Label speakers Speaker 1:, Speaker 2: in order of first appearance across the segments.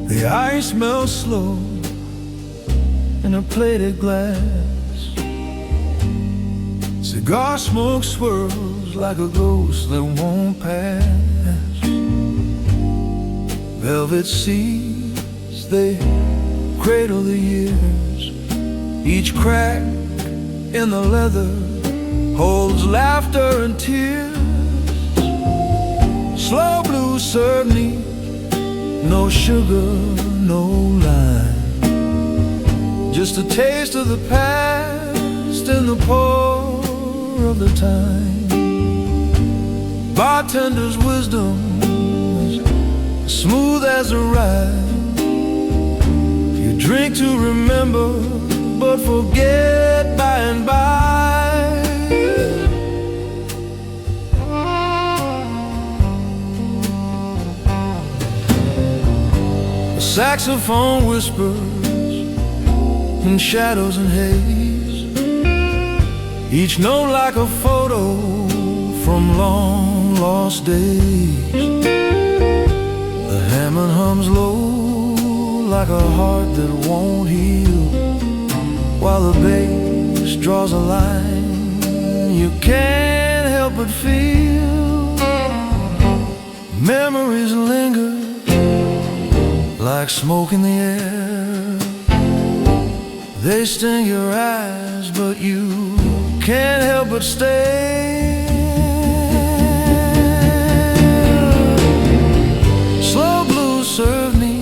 Speaker 1: The ice melts slow in a plated glass. Cigar smoke swirls like a ghost that won't pass. Velvet seas, they cradle the years. Each crack in the leather holds laughter and tears. Slow blue serve neat, no sugar, no lime, just a taste of the past in the pour of the time. Bartender's wisdom is smooth as a ride. You drink to remember, but forget by and by. A saxophone whispers in shadows and haze, each note like a photo from long lost days. The Hammond hums low like a heart that won't heal, while the bass draws a line you can't help but feel. Memories linger like smoke in the air. They sting your eyes, but you can't help but stay. Slow blues serve me,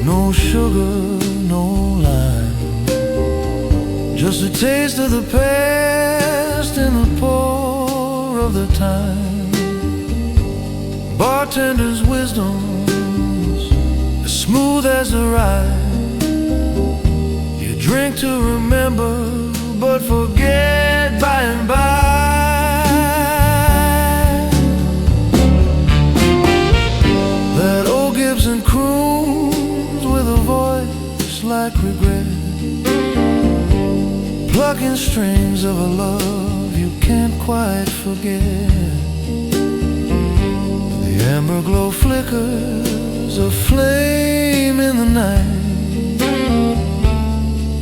Speaker 1: no sugar, no lime, just a taste of the past in the pour of the time. Bartender's wisdom's as smooth as the ride. You drink to remember, but forget by and by. That old Gibson croons with a voice like regret, plucking strings of a love you can't quite forget. The amber glow flickers a flame in the night,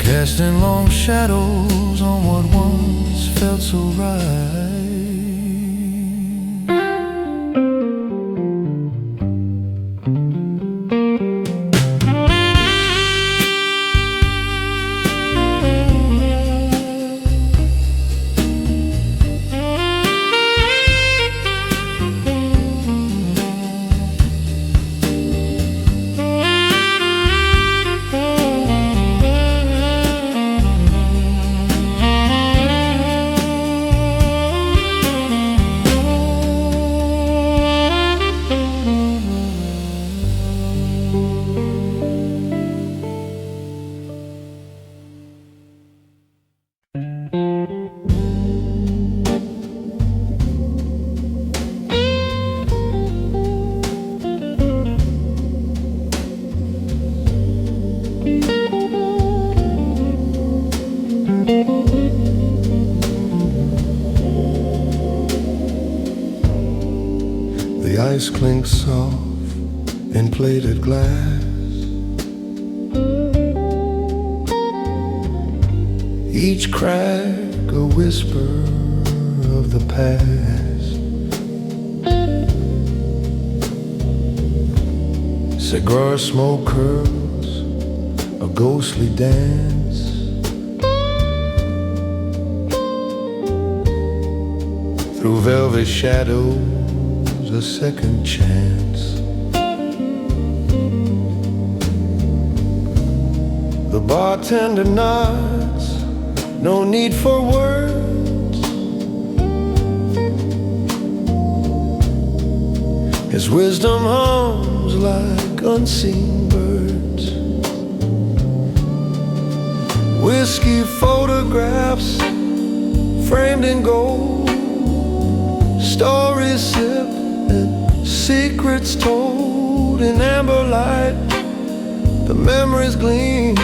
Speaker 1: casting long shadows on what once felt so right.
Speaker 2: The ice clinks soft in plated glass. Each crack a whisper of the past. Cigar smoke curls a ghostly dance. Through velvet shadows a second chance. The bartender nods, no need for words. His wisdom hums like unseen birds. Whiskey photographs framed in gold, stories sipped and secrets told in amber light. The memories gleam,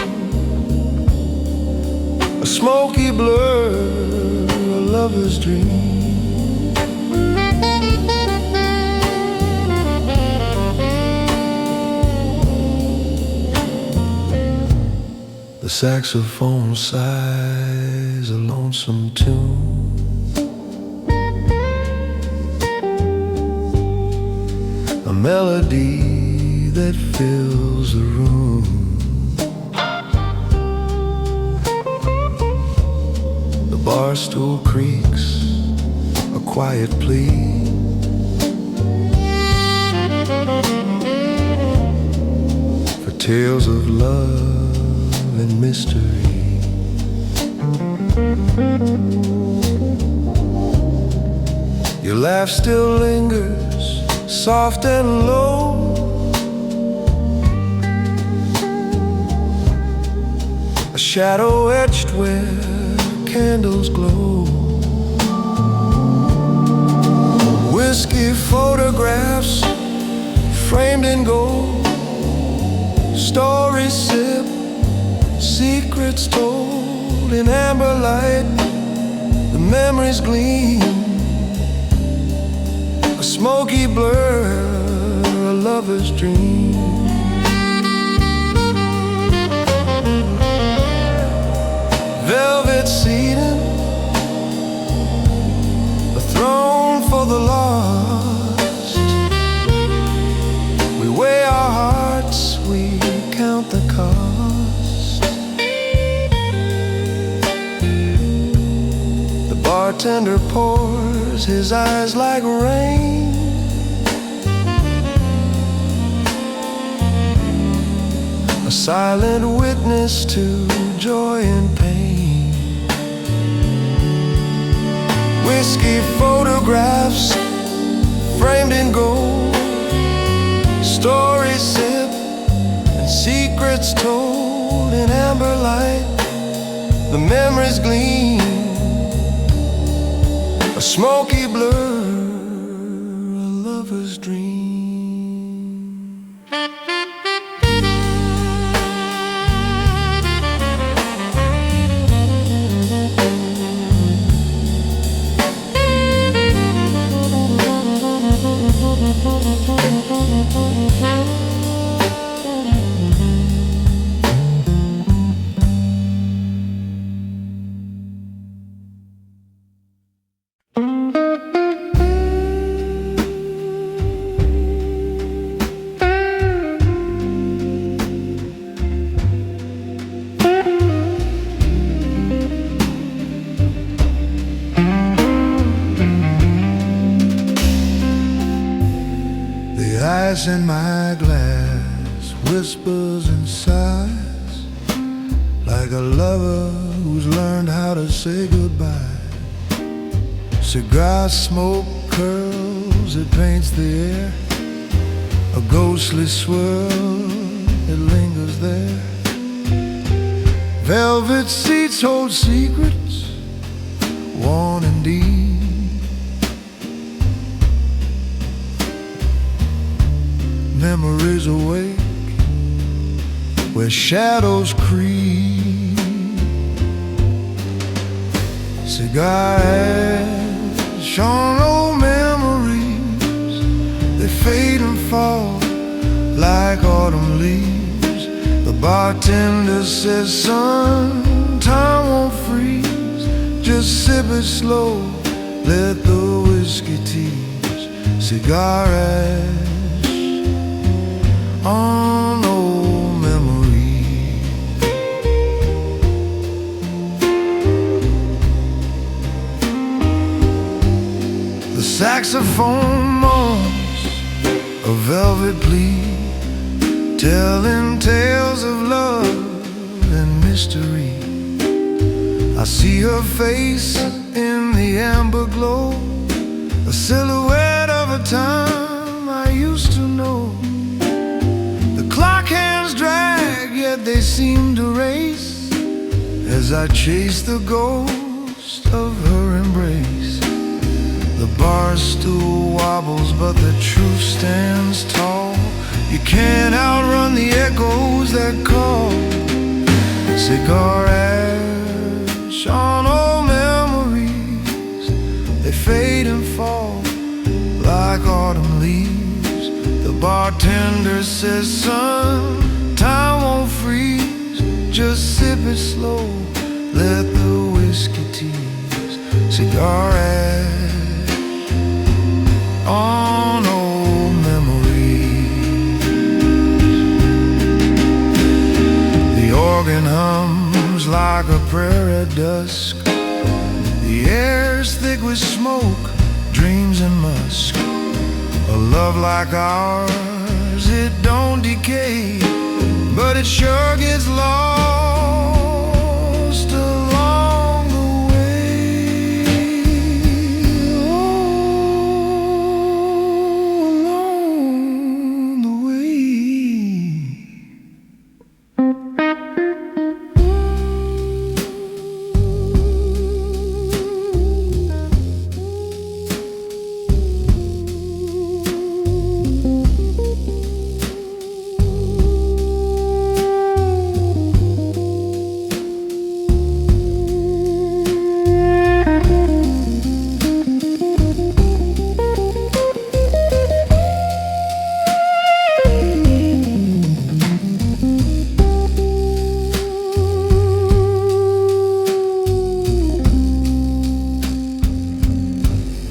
Speaker 2: a smoky blur, a lover's dream. saxophone sighs a lonesome tune. A melody that fills the room. The bar stool creaks a quiet plea. For tales of love and mystery. Your laugh still lingers, soft and low. A shadow etched where candles glow. Whiskey photographs framed in gold. Stories sip, secrets told in amber light. The memories gleam, a smoky blur, a lover's dream. Velvet seating, a throne for the lost. We weigh our hearts, we count the cost. The bartender pours, his eyes like rain. A silent witness to joy and pain. Whiskey photographs framed in gold. Stories sip and secrets told in amber light. The memories gleam, a smoky blur, a lover's dream. Ice in my glass whispers and sighs, like a lover who's learned how to say goodbye. Cigar smoke curls, it paints the air. A ghostly swirl, it lingers there. Velvet seats hold secrets, worn and deep. Memories awake where shadows creep. Cigar ash on old memories, they fade and fall like autumn leaves. The bartender says, son, time won't freeze. Just sip it slow, let the whiskey tease. Cigar ash on old memories. The saxophone moans a velvet plea, telling tales of love and mystery. I see her face in the amber glow, a silhouette of a time I used to know. Clock hands drag, yet they seem to race as I chase the ghost of her embrace. The bar stool wobbles, but the truth stands tall. You can't outrun the echoes that call. Cigar ash on old memories, they fade and fall like autumn leaves. The bartender says, son, time won't freeze. Just sip sip it slow. Let the whiskey tease cigar ash on old memories. The organ hums like a prayer at dusk. The air's thick with smoke, dreams and musk. A love like ours, it don't decay, but it sure gets lost along the way.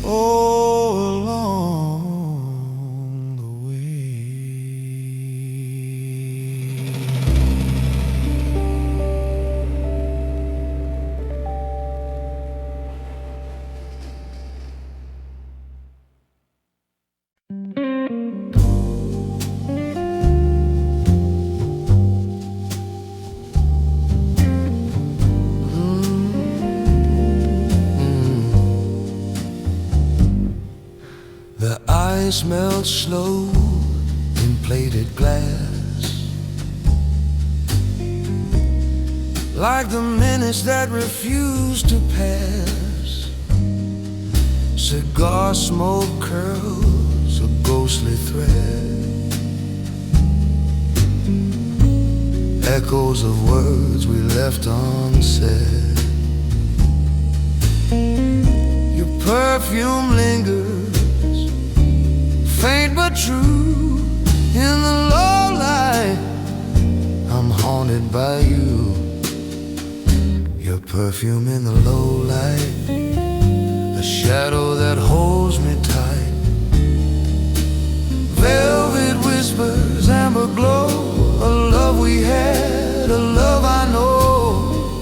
Speaker 2: Oh, along the way. The ice melts slow in plated glass, like the minutes that refuse to pass. Cigar smoke curls a ghostly thread, echoes of words we left unsaid. Your perfume lingers, faint but true, in the low light. I'm haunted by you. Your perfume in the low light, a shadow that holds me tight. Velvet whispers, amber glow, a love we had, a love I know.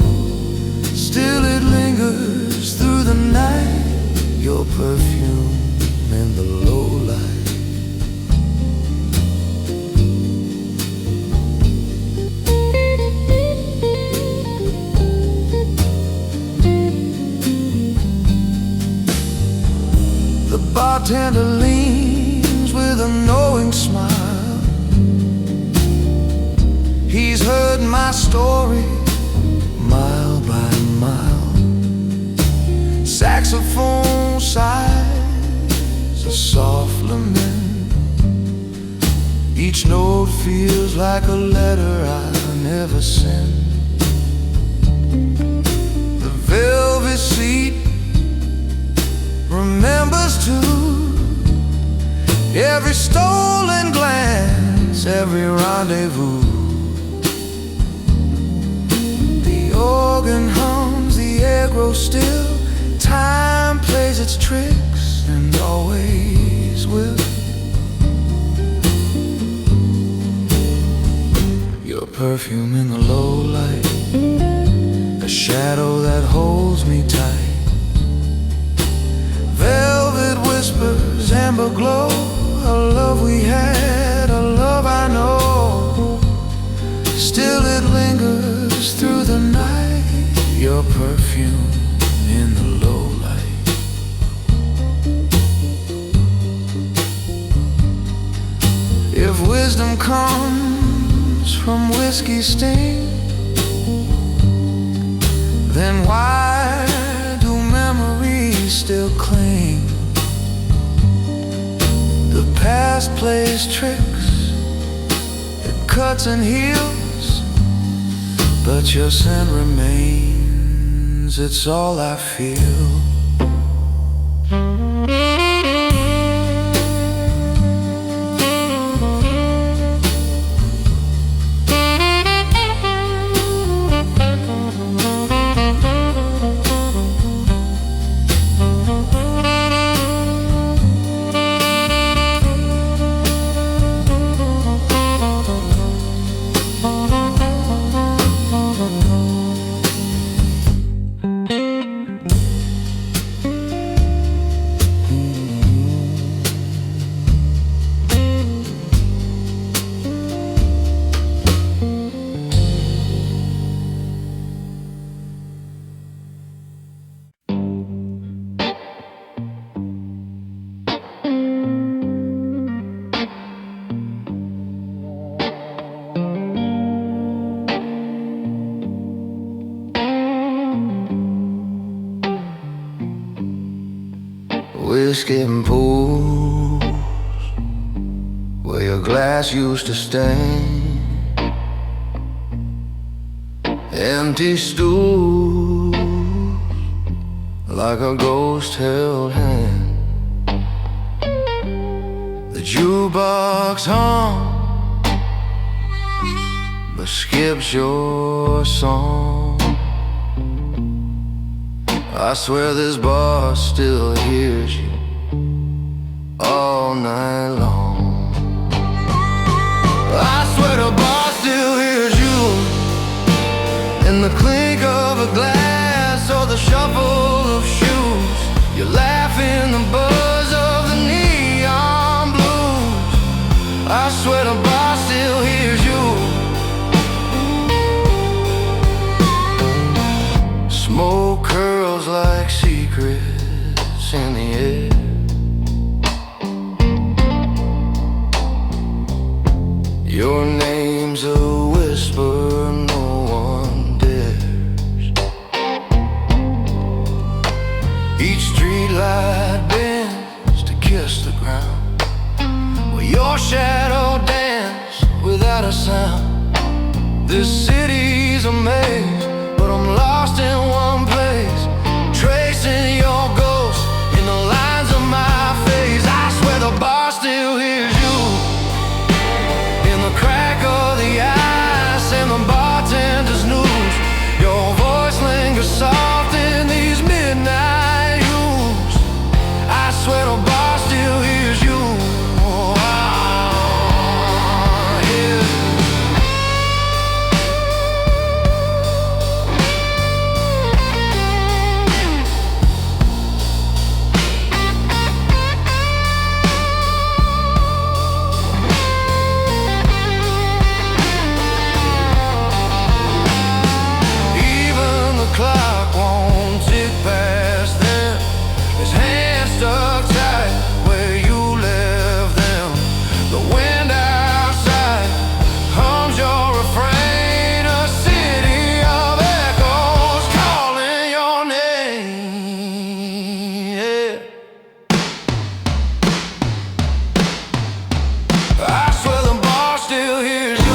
Speaker 2: Still it lingers through the night. Your perfume in the low light. The bartender leans with a knowing smile. He's heard my story mile by mile. Saxophone sighs a soft lament. Each note feels like a letter I never sent. The velvet seat remembers too every stolen glance, every rendezvous. The organ hums, the air grows still. Time plays its tricks and always will. Your perfume in the low light, a shadow that holds me tight. Velvet whispers, amber glow, a love we had, a love I know. Still it lingers through the night. Your perfume in the low light. If wisdom comes from whiskey sting, then why do memories still cling? The past plays tricks, it cuts and heals, but your scent remains, it's all I feel. skipping pools where your glass used to stain, empty stools like a ghost held hand. The jukebox hum but skips your song. I swear this bar still hears you all night long. I swear the bar still hears you in the clink of a glass or the shuffle of shoes. You laugh in the buzz of the neon blues. I swear the bar still hears you. Smoke curls like secrets in the air. Your name's a whisper no one dares. Each streetlight bends to kiss the ground, where your shadow dance without a sound. This city's a maze, but I'm lost in one place, tracing your ghost in the lines of my face. I swear the bar still hears you in the crack of the ice and the bartender's news. Your voice lingers soft in these midnight hues. I swear the bar still hears you. Clock won't tick past them. His hands stuck tight where you left them. The wind outside hums your refrain. A city of echoes calling your name. Yeah. I swear the bar still hears you.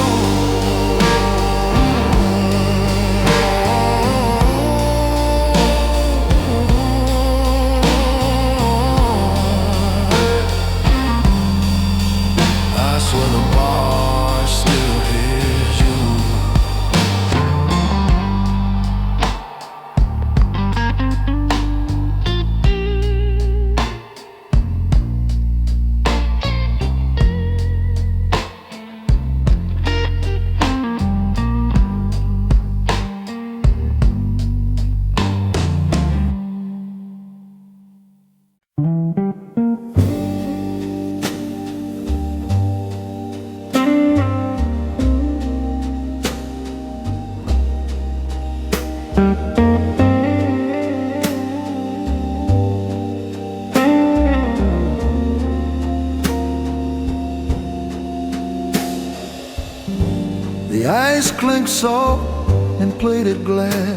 Speaker 1: The ice clinks soft in plated glass.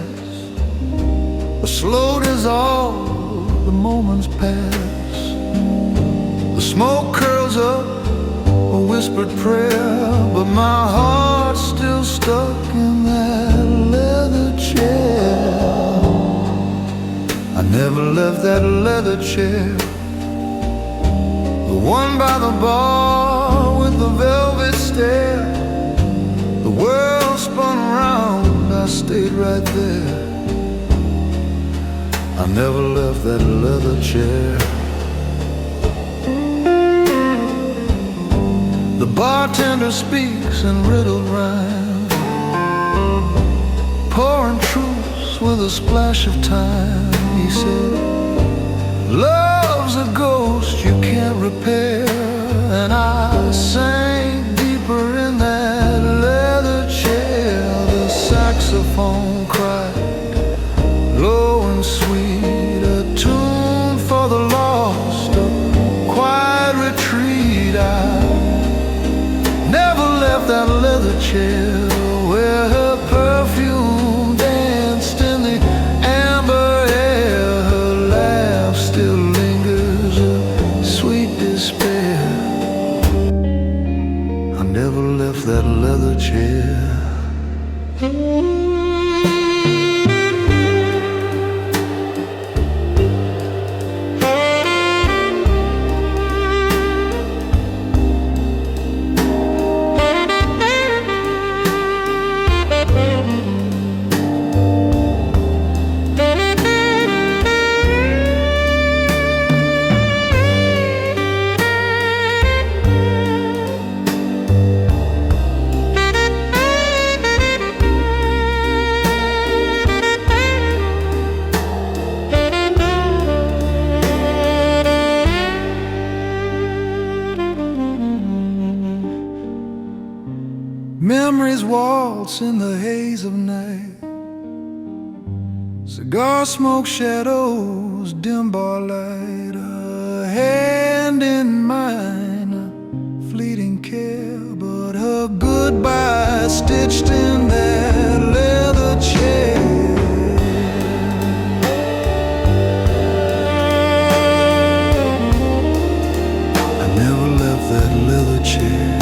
Speaker 1: A slow dissolve, the moments pass. The smoke curls up, a whispered prayer, but my heart's still stuck in that leather chair. I never left that leather chair, the one by the bar with the velvet stare. The world spun around, I stayed right there. I never left that leather chair. The bartender speaks in riddled rhyme, pouring truths with a splash of time. He said, love's a ghost you can't repair. And I sank deeper in that leather chair. The saxophone cried, low and sweet, a tune for the lost, a quiet retreat. I never left that leather chair where her perfume danced in the amber air. Her laugh still lingers, a
Speaker 2: left that leather chair. Memories waltz in the haze of night. Cigar smoke shadows, dim bar light. A hand in mine, a fleeting care, but her goodbye stitched in that leather chair. I never left that leather chair.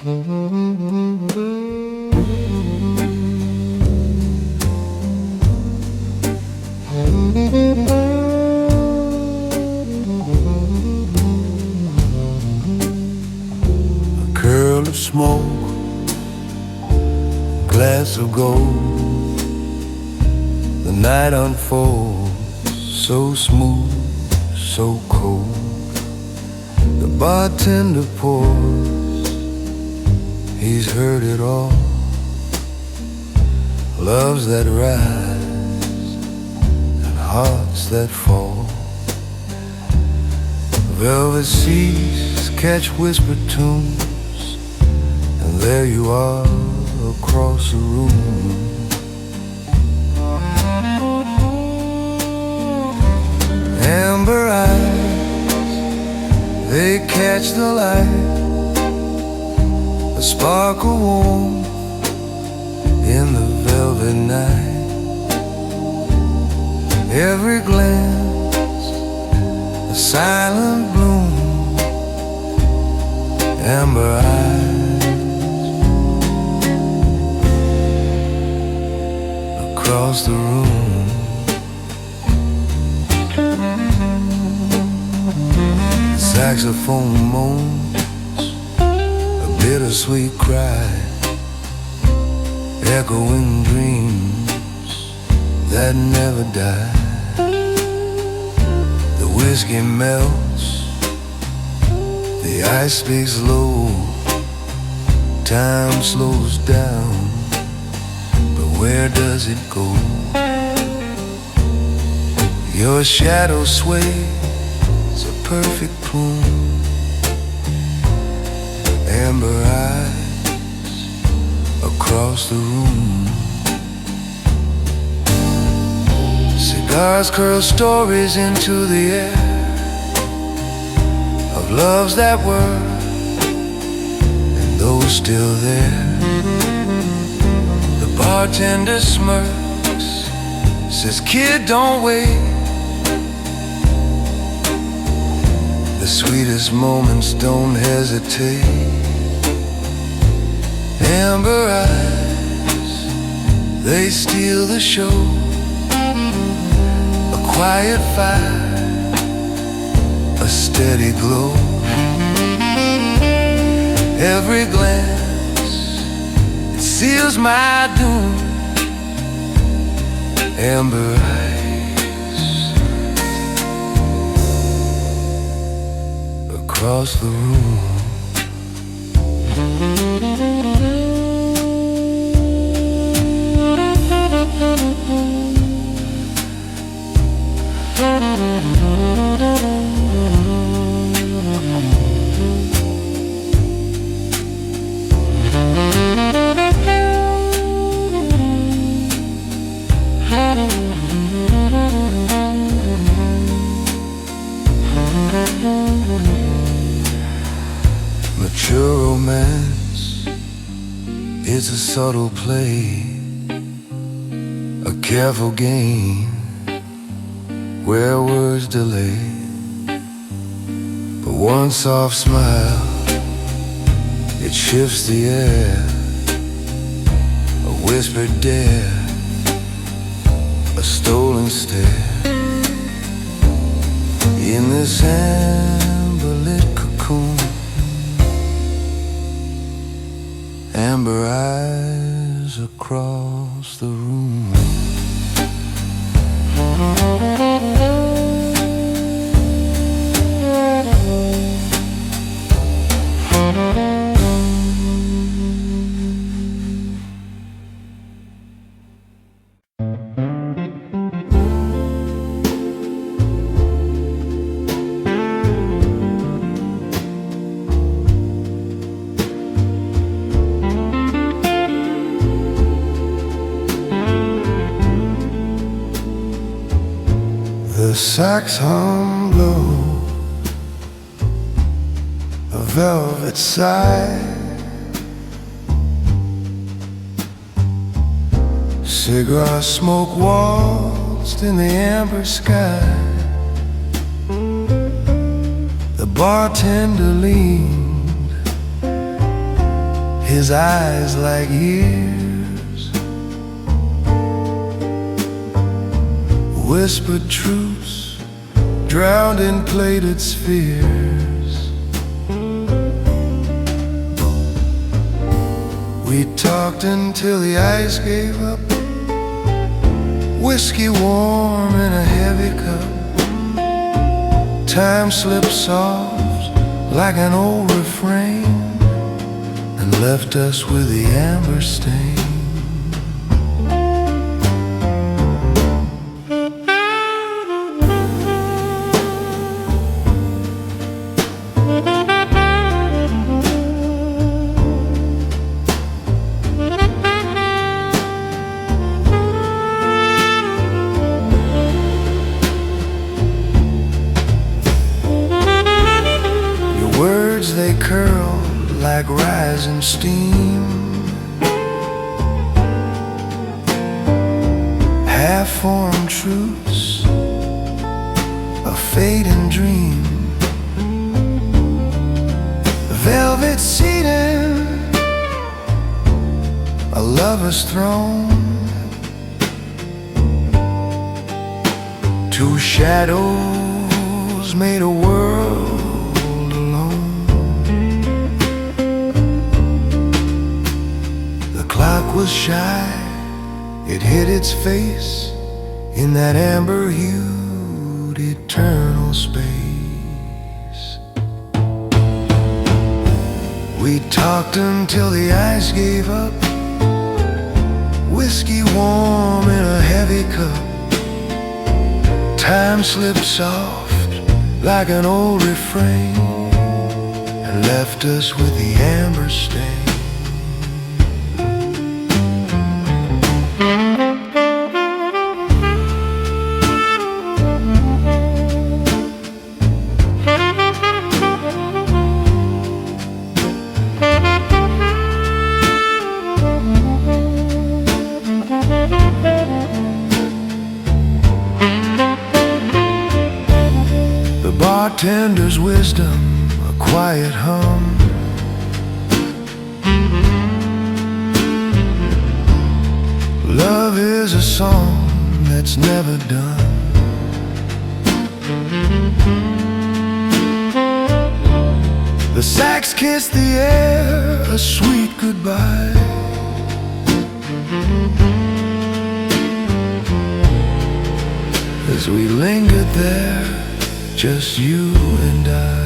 Speaker 2: A curl of smoke, glass of gold. The night unfolds, so smooth, so cold. The bartender pours, he's heard it all. Loves that rise and hearts that fall. Velvet seas catch whispered tunes, and there you are across the room. Amber eyes, they catch the light, a sparkle warm in the velvet night. Every glance, a silent bloom. Amber eyes across the room. The saxophone moans a bittersweet cry, echoing dreams that never die. The whiskey melts, the ice speaks low, time slows down, but where does it go? Your shadow sways a perfect plume. Amber eyes across the room. Cigars curl stories into the air of loves that were and those still there. The bartender smirks, says, "Kid, don't wait." The sweetest moments don't hesitate. Amber eyes, they steal the show. A quiet fire, a steady glow. Every glance, it seals my doom. Amber eyes across the room. Mature romance is a subtle play, a careful game where words delay. But one soft smile, it shifts the air. A whispered dare, a stolen stare. In this amber-lit cocoon, amber eyes across the room. The sax hum low, a velvet sigh. Cigar smoke waltzed in the amber sky. The bartender leaned, his eyes like years. Whispered truths drowned in plated spheres. We talked until the ice gave up, whiskey warm in a heavy cup. Time slipped soft like an old refrain and left us with the amber stain. They curl like rising steam, half-formed truths, a fading dream. Velvet seating, a lover's throne. Two shadows made a world. Clock was shy, it hid its face in that amber-hued eternal space. We talked until the ice gave up, whiskey warm in a heavy cup. Time slipped soft like an old refrain and left us with the amber stain. Bartender's wisdom, a quiet hum. Love is a song that's never done. The sax kissed the air, a sweet goodbye. As we lingered there, just you and I.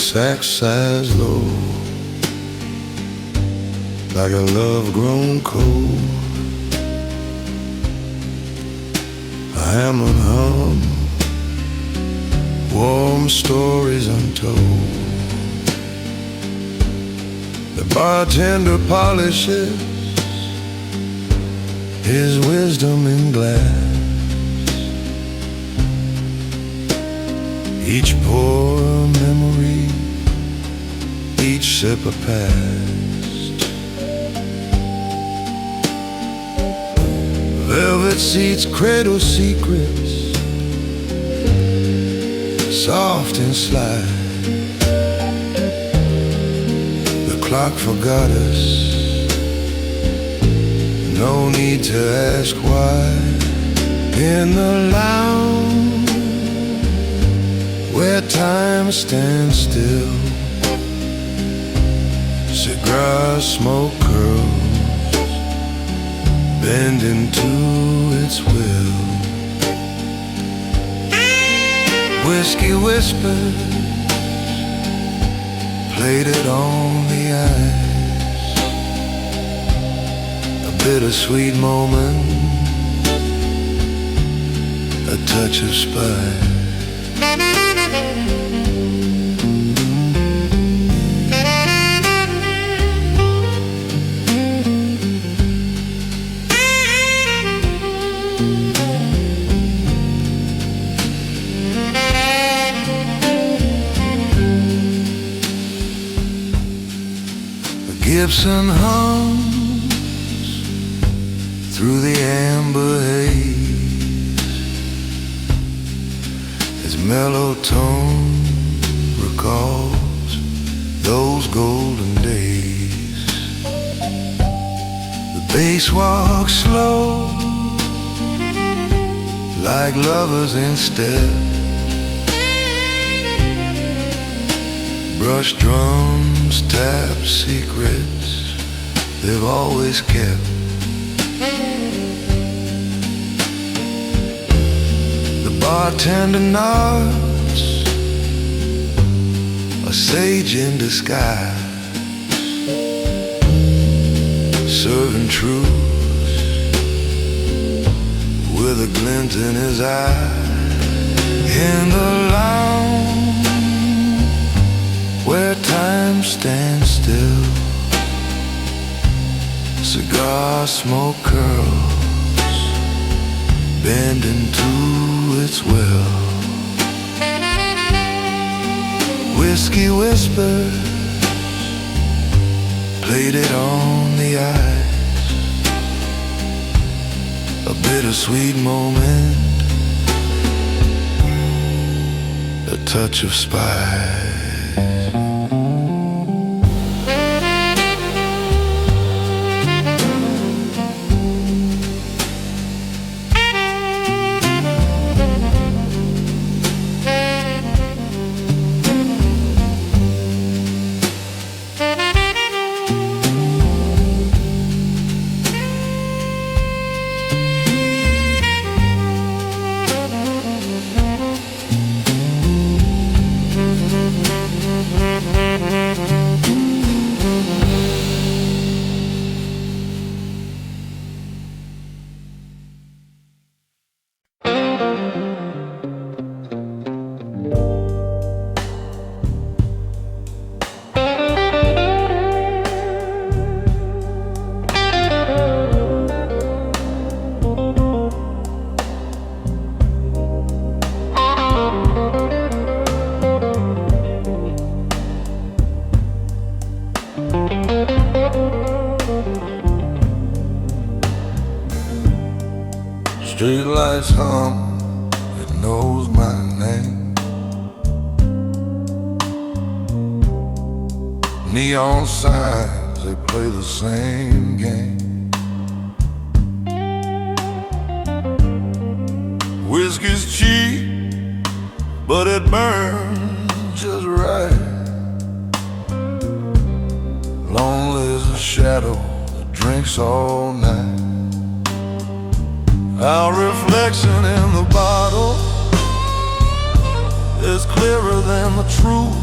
Speaker 2: sack size low, like a love grown cold. A hammer hum, warm stories untold. The bartender polishes his wisdom in glass. Each pour a memory, each sip a past. Velvet seats cradle secrets, soft and sly. The clock forgot us, no need to ask why. In the lounge where time stands still, cigar smoke curls, bending to its will. Whiskey whispers, plated on the ice. A bittersweet moment, a touch of spice. Gibson hums through the amber haze. Its mellow tone recalls those golden days. The bass walks slow, like lovers in step. Brush drums tap secrets they've always kept. The bartender nods, a sage in disguise, serving truth with a glint in his eye. In the lounge where time stands still, cigar smoke curls, bending to its will. Whiskey whispers, plated on the ice. A bittersweet moment, a touch of spice. Streetlights hum, it knows my name. Neon signs, they play the same game. Whiskey's cheap, but it burns just right. Lonely as a shadow that drinks all night. Our reflection in the bottle is clearer than the truth.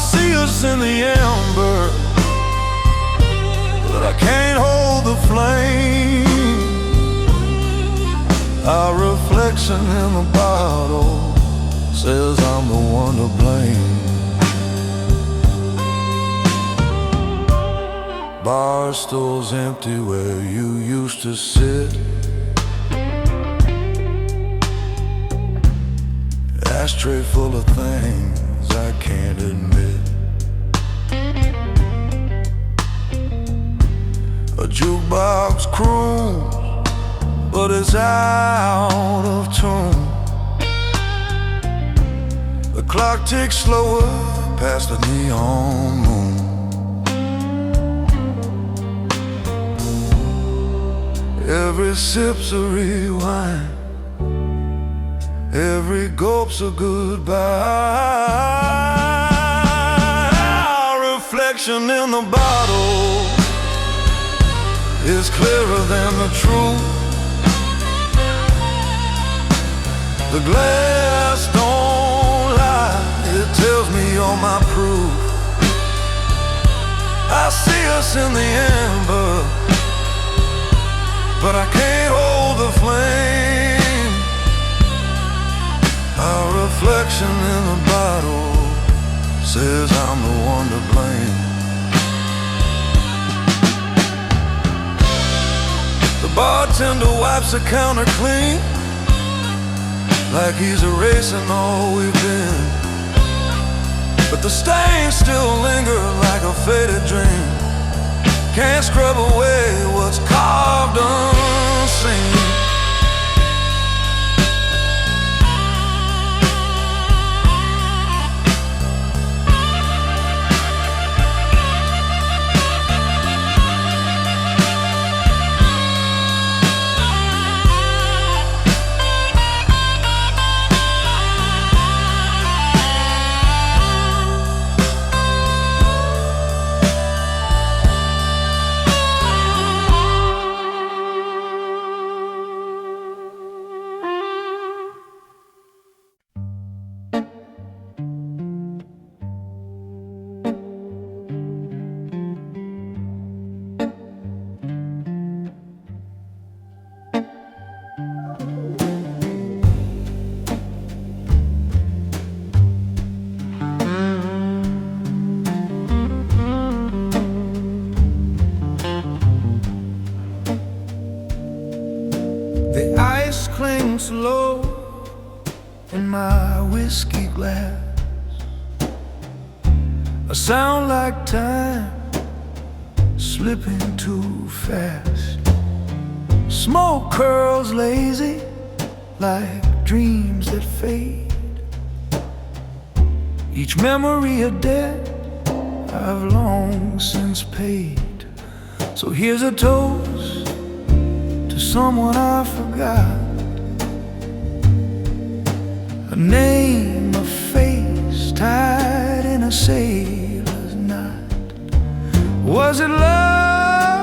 Speaker 2: see us in the amber, but I can't hold the flame. Our reflection in the bottle says I'm the one to blame. Bar stool's empty where you used to sit. Ashtray full of things I can't admit. A jukebox croons, but it's out of tune. The clock ticks slower past the neon moon. Every sip's a rewind, every gulp's a goodbye. Our reflection in the bottle is clearer than the truth. The glass don't lie, it tells me you're my proof. I see us in the amber, but I can't hold the flame. Our reflection in the bottle says I'm the one to blame. The bartender wipes the counter clean, like he's erasing all we've been. But the stains still linger like a faded dream. Can't scrub away what's carved unseen. The ice clings low in my whiskey glass, a sound like time slipping too fast. Smoke curls lazy like dreams that fade. Each memory a debt I've long since paid. So here's a toast to someone I forgot, a name, a face tied in a sailor's knot. Was it love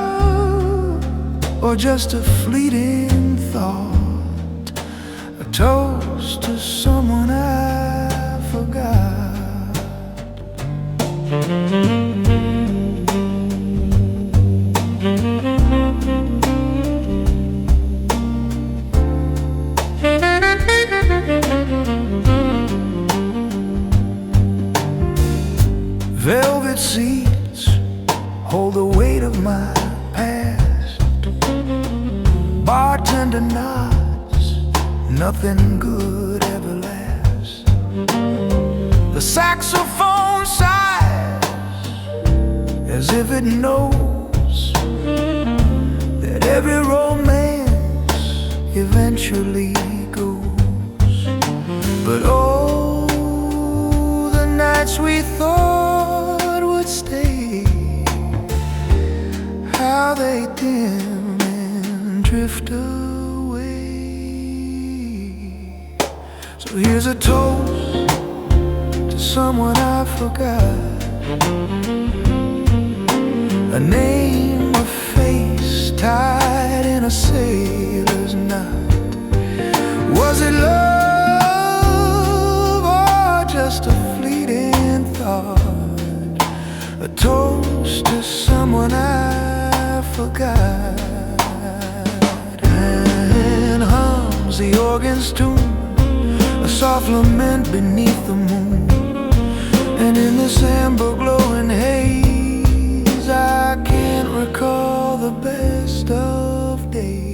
Speaker 2: or just a fleeting thought? A toast to someone I forgot. Velvet seats hold the weight of my past. Bartender nods, nothing good ever lasts. The saxophone sighs as if it knows that every romance eventually goes. But oh, the nights we thought would stay, how they dim and drift away. So here's a toast to someone I forgot, a name, a face tied in a sailor's knot. Was it love or just a fleeting thought? toast to someone I forgot, and hums the organ's tune, a soft lament beneath the moon. And in this amber glowing haze, I can't recall the best of days.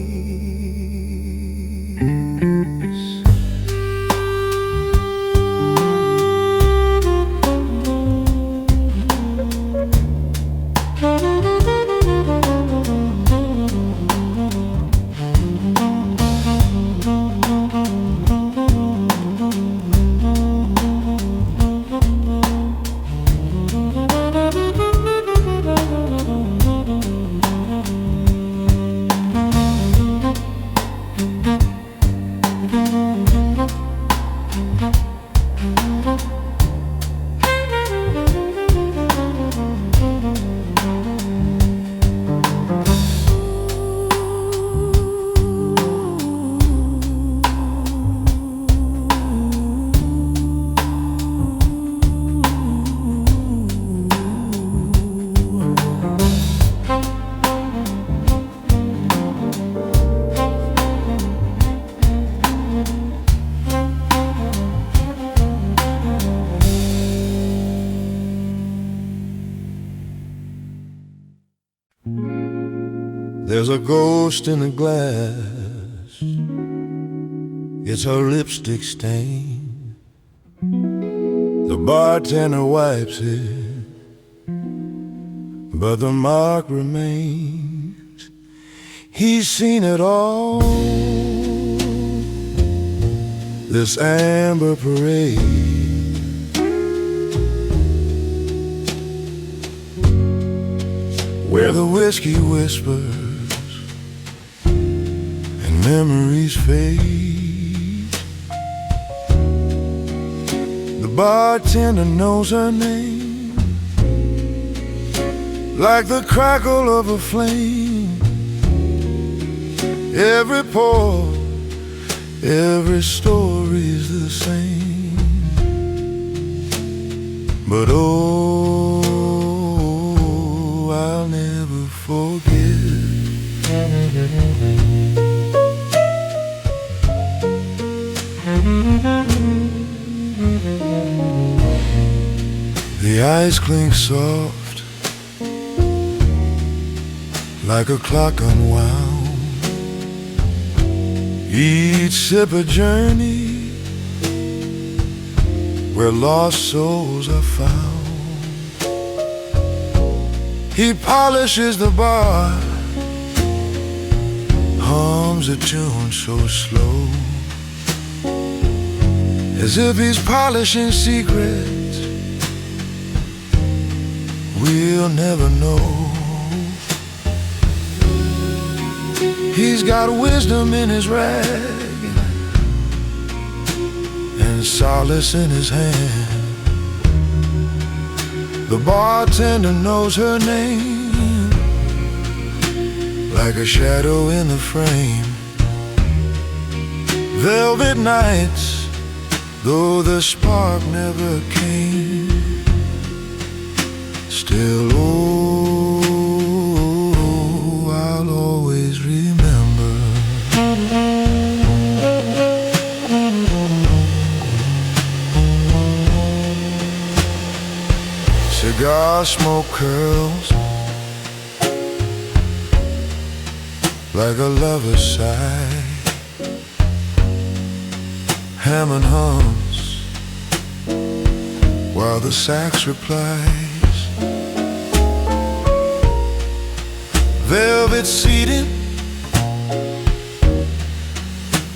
Speaker 1: There's a ghost in the glass, it's her lipstick stain. The bartender wipes it, but the mark remains. He's seen it all, this amber parade. Where the whiskey whispers and memories fade. The bartender knows her name, like the crackle of a flame. Every pour, every story's the same. But oh, I'll never forget the ice clink soft, like a clock unwound. Each sip a journey where lost souls are found. He polishes the bar, hums a tune so slow, as if he's polishing secrets we'll never know. He's got wisdom in his rag and solace in his hand. The bartender knows her name, like a shadow in the frame. Velvet nights, though the spark never came, still, oh, I'll always remember. Cigar smoke curls like a lover's sigh. Hammond hums while the sax replies. Velvet seating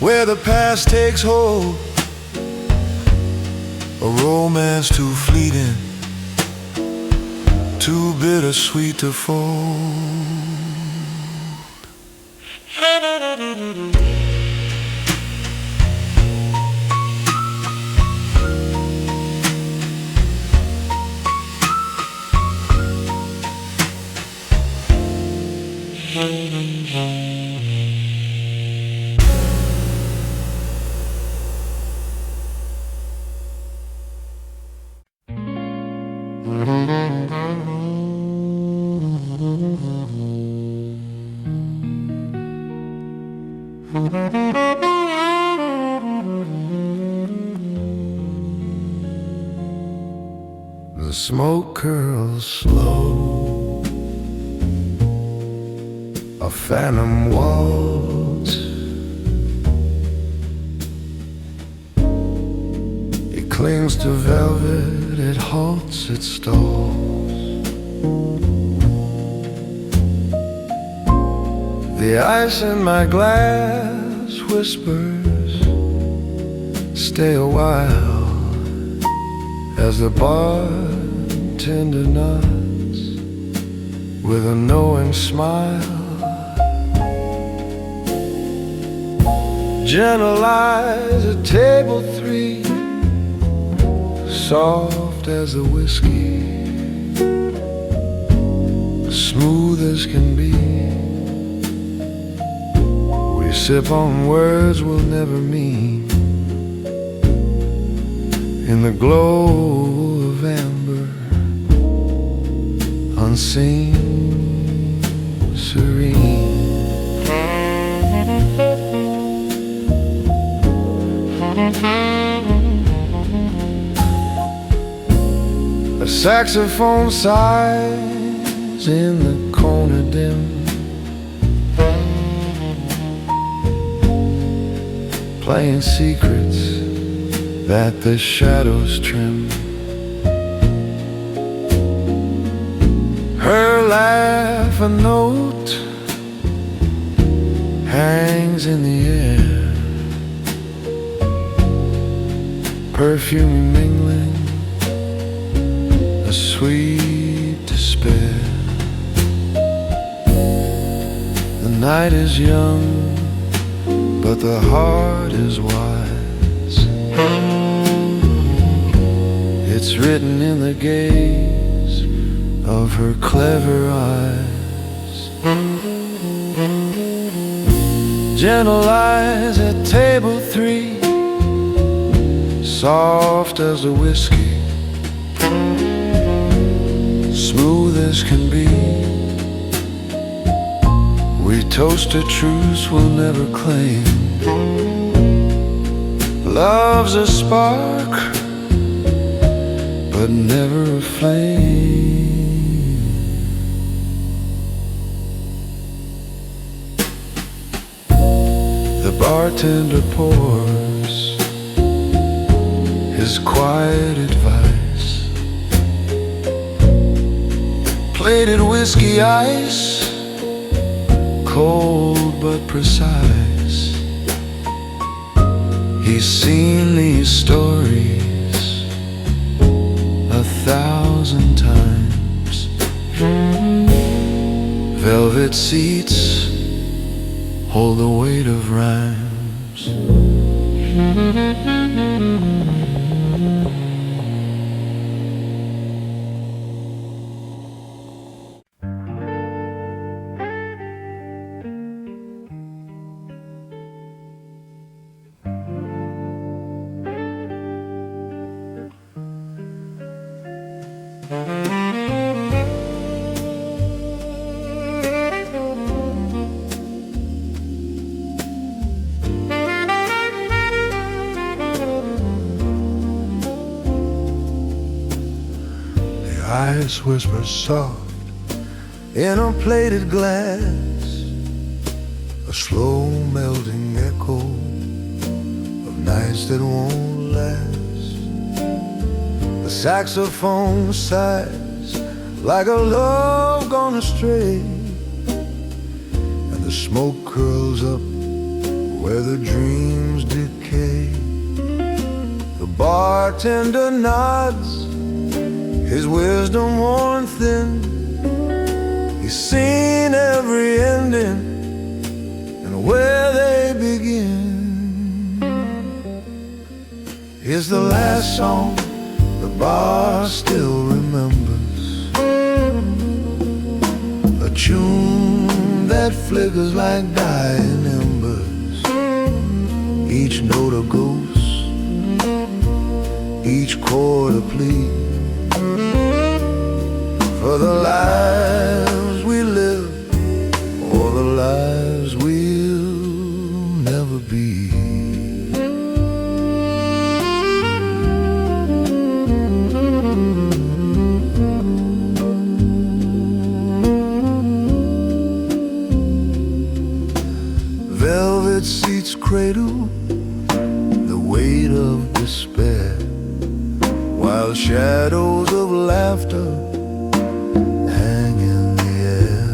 Speaker 1: where the past takes hold, a romance too fleeting, too bittersweet to fold.
Speaker 2: smoke curls slow, a phantom waltz. It clings to velvet, it halts, it stalls. The ice in my glass whispers, stay a while, as the bartender nods with a knowing smile. Gentle eyes at table 3, soft as the whiskey, smooth as can be. We sip on words we'll never mean, in the glow of amber, unseen, serene. A saxophone sighs in the corner dim, playing secrets that the shadows trim. Her laugh a note hangs in the air, perfume mingling a sweet despair. The night is young, but the heart is wise. It's written in the gaze of her clever eyes. Gentle eyes at table 3, soft as the whiskey, smooth as can be. We toast a truce we'll never claim. Love's a spark, but never a flame. The bartender pours his quiet advice, plated whiskey ice, cold but precise. He's seen these stories 1,000 times. Velvet seats hold the weight of rhymes. Ice whispers soft in a plated glass, a slow melting echo of nights that won't last. The saxophone sighs like a love gone astray, and the smoke curls up where the dreams decay. The bartender nods, his wisdom worn thin. He's seen every ending and where they begin. Here's the last song the bar still remembers, a tune that flickers like dying embers. Each note a ghost, each chord a plea, for the lives we live, or the lives we'll never be. cradle the weight of despair, while shadows of laughter hang in the air.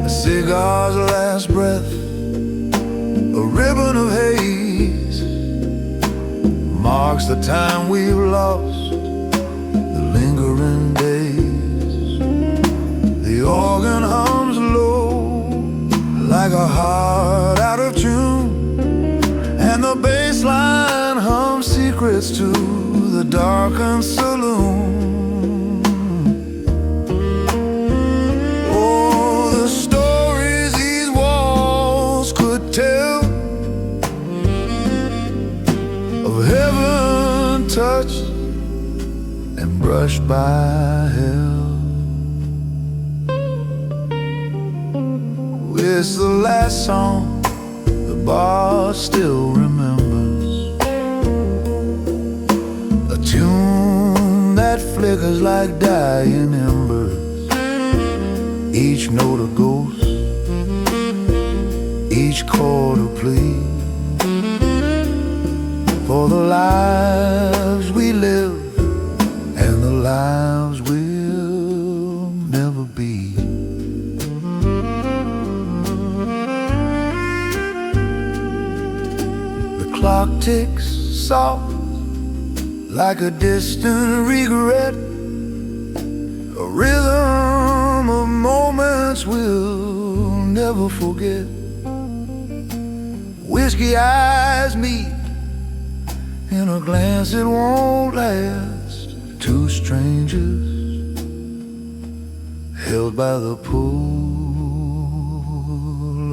Speaker 2: A cigar's last breath, a ribbon of haze, marks the time we've lost, the lingering days. The organ hums low like a heart out of tune, and the bass line hums secrets to the darkened saloon. Oh, the stories these walls could tell of heaven touched and brushed by hell. It's the last song the bar still remembers, a tune that flickers like dying embers, each note a ghost, each chord a plea for the lives we live and the lives we'll never be. The clock ticks soft like a distant regret, a rhythm of moments we'll never forget. Whiskey eyes meet in a glance it won't last, two strangers held by the pull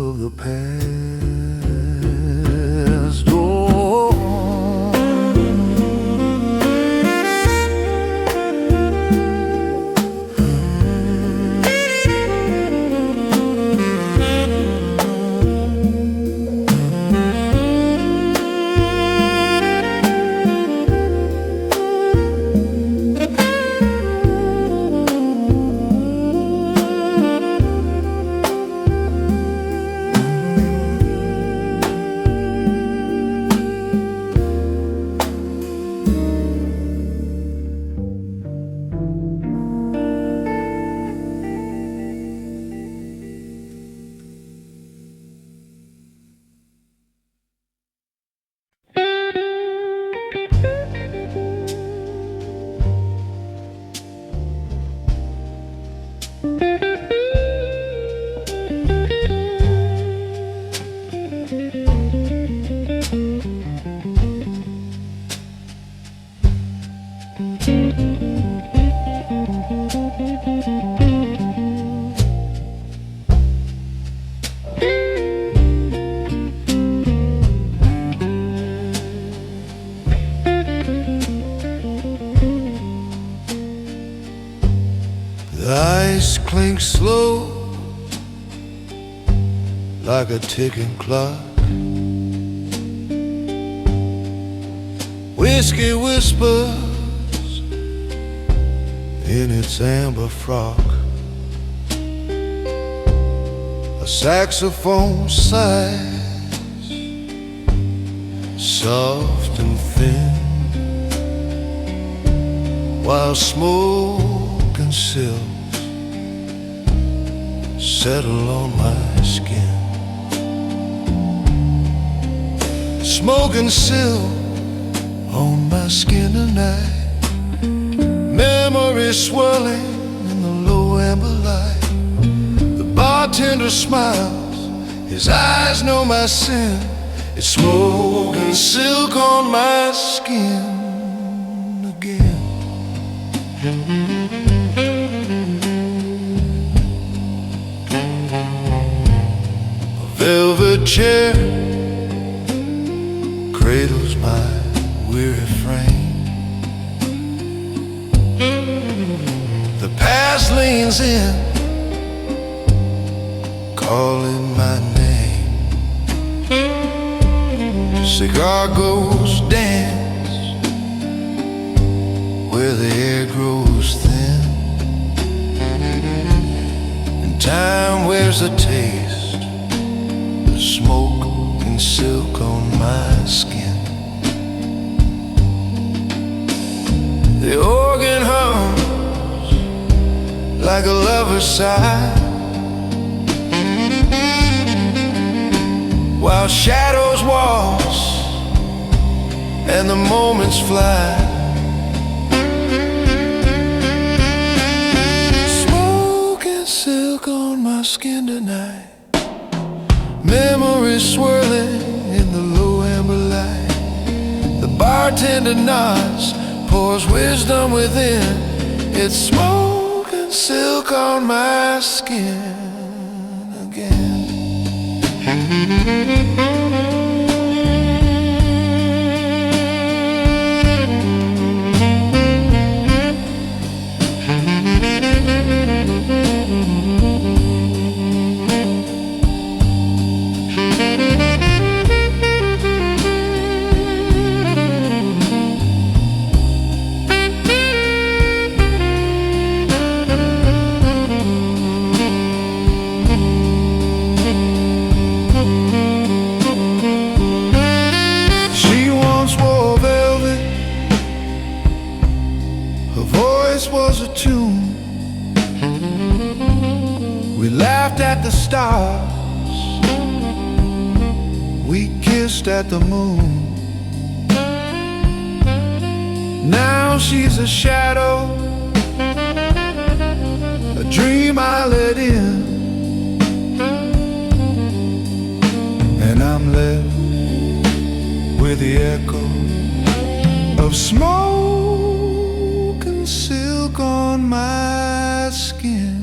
Speaker 2: of the past. Oh, the ice clinks slow like a ticking clock. Whiskey whispers in its amber frock. A saxophone sighs, soft and thin, while smoke and silk settle on my skin. Smoke and silk on my skin tonight, memories swirling in the low amber light. The bartender smiles, his eyes know my sin. It's smoke and silk on my skin again. A velvet chair cradles my weary frame. The past leans in, calling my name. Cigar ghosts dance where the air grows thin, and time wears a taste, the smoke and smoking silk on my skin. The organ hums like a lover's sigh, while shadows waltz and the moments fly. Smoking silk on my skin tonight, memories swirling in the low amber light. The bartender nods, pours wisdom within. It's smoking silk on my skin again. Was a tune. We laughed at the stars, we kissed at the moon. Now she's a shadow, a dream I let in, and I'm left with the echo of smoke and silk on my skin.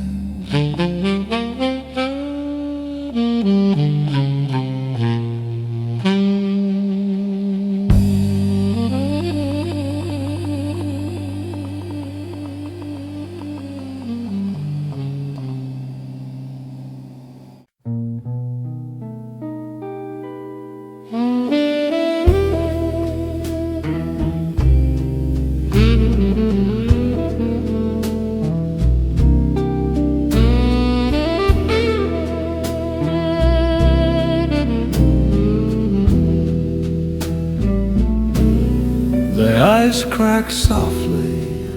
Speaker 1: The ice cracks softly,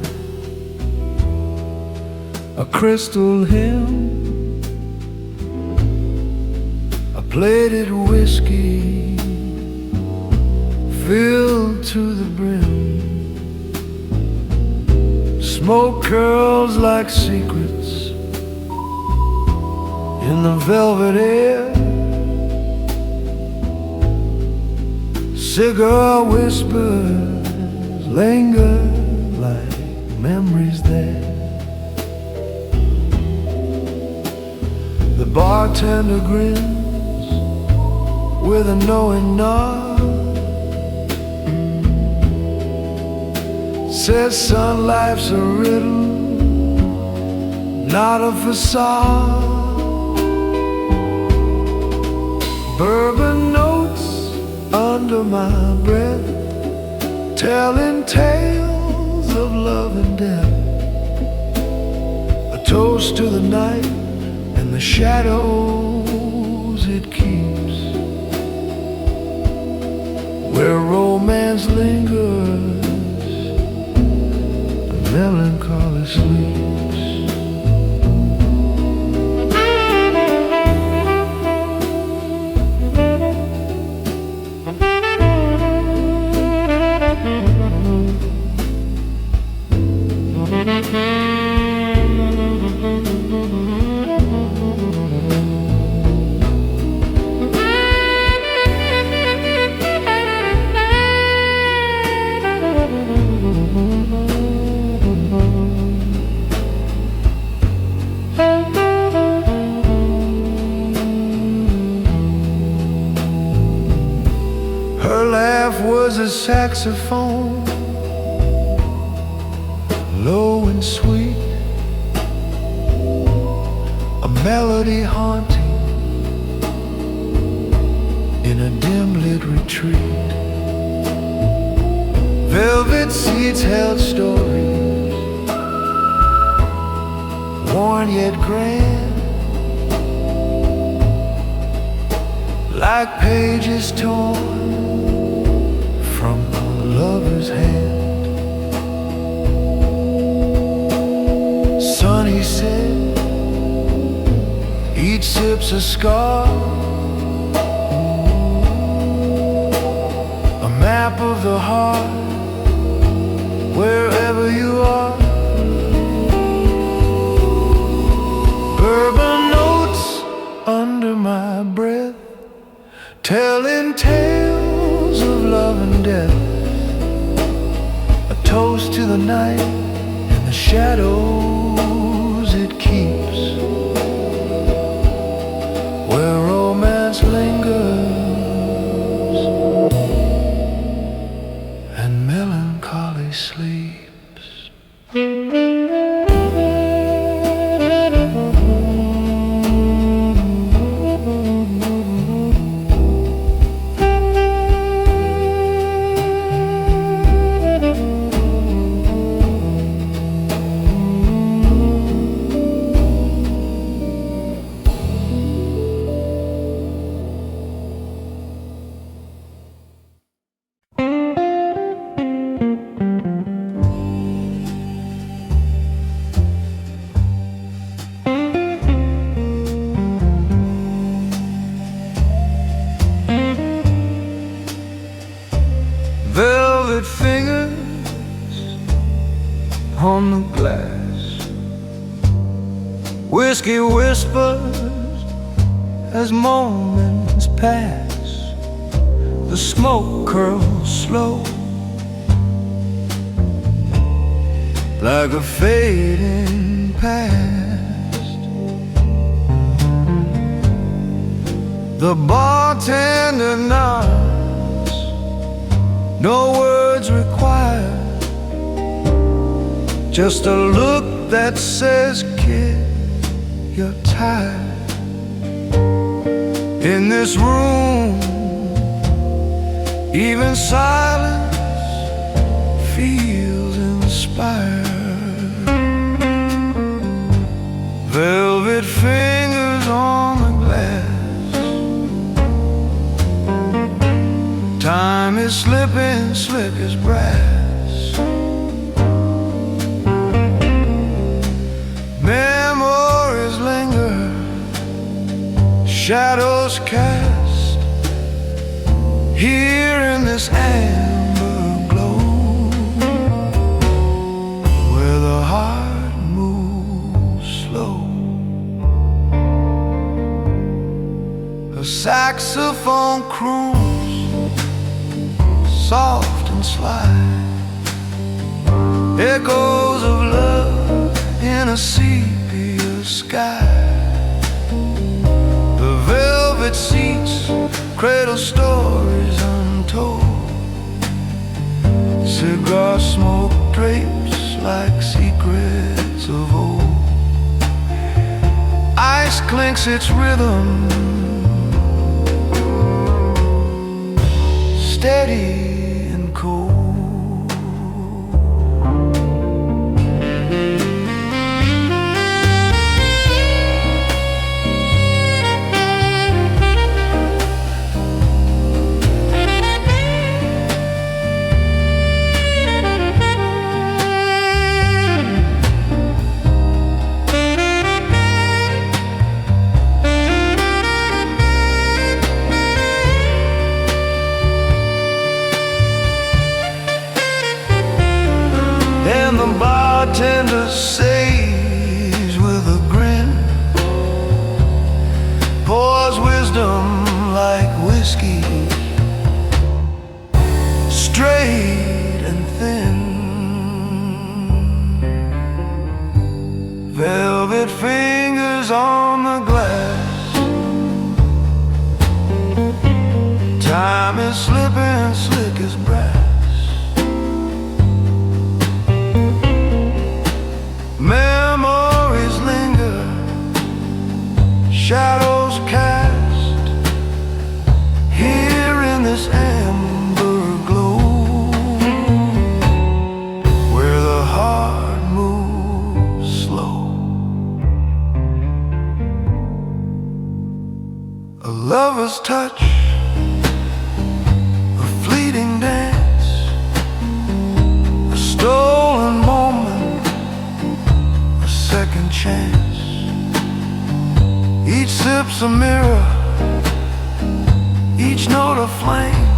Speaker 1: a crystal hymn, a plated whiskey filled to the brim. Smoke curls like secrets in the velvet air. Cigar whispers linger like memories there. The bartender grins with a knowing nod, says son, life's a riddle, not a facade. Bourbon notes under my breath, telling tales of love and death. A toast to the night and the shadows it keeps, where romance lingers and melancholy sleeps. Her laugh was a saxophone, low and sweet, a melody haunting in a dim-lit retreat. Velvet seats held stories, worn yet grand,
Speaker 2: like pages torn from a lover's hand. Son, he said, each sip's a scar, a map of the heart, wherever you are. Bourbon notes under my breath, telling tales of love and death. A toast to the night and the shadows it keeps, where romance lingers and melancholy sleeps. Velvet fingers on the glass, whiskey whispers as moments pass. The smoke curls slow like a fading past. The bartender nods, no words required, just a look that says, kid, you're tired. In this room, even silence feels inspired. Velvet fingers on the glass, time is slipping slick as brass. Memories linger, shadows cast, here in this amber glow, where the heart moves slow. A saxophone croons, soft and sly, echoes of love in a sepia sky. The velvet seats cradle stories untold, cigar smoke drapes like secrets of old. Ice clinks its rhythm, steady and cold. And the bartender says with a grin, pours wisdom like whiskey, straight and thin. Velvet fingers on the glass, time is slipping slick as brass. Memories linger, shadows cast, here in this amber glow, where the heart moves slow. A lover's touch, a fleeting dance, a stolen moment, a second chance. Each sip's a mirror, each note a flame,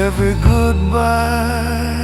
Speaker 2: every goodbye